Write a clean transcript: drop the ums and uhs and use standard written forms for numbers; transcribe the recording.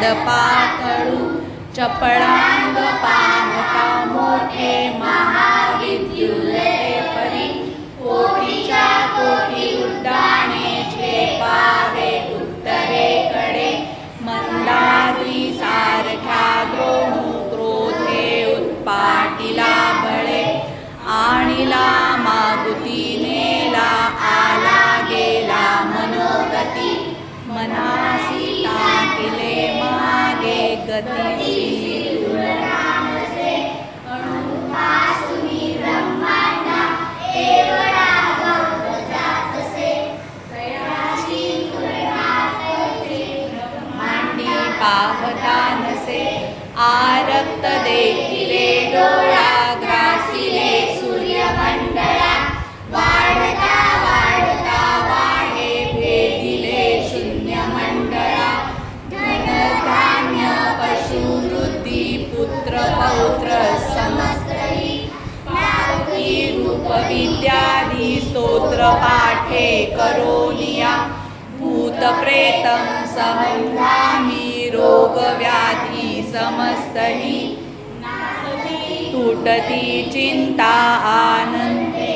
पातळू चपळांग पाहता मोठे महाविद्युल्ले परी कोटीच्या कोटी उड्डाणे झेपावे उत्तरेकडे मंदाद्री सारख्या द्रोणू क्रोधे उत्पाटिला बळे आणिला मागुती नेला आला गेला मनोगती मनासी टाकिले मागे गती तुलनामसे अणुपासुनी ब्रह्मांडा एवढा गवजातसे तयाची तुलना करते ब्रह्मांडी पाहता नसे आरक्त देखिले डोळा ग्रासिले सूर्यमंडळा वाढता वाढता वाढे भेदिले शून्यमंडळा धनधान्य पशुवृद्धी पुत्र पौत्र समस्तही रूप विद्यादी स्तोत्र पाठे करोनिया भूत प्रेतं सहंगामी रोग व्याधी समस्तही तुटती चिंता आनंदे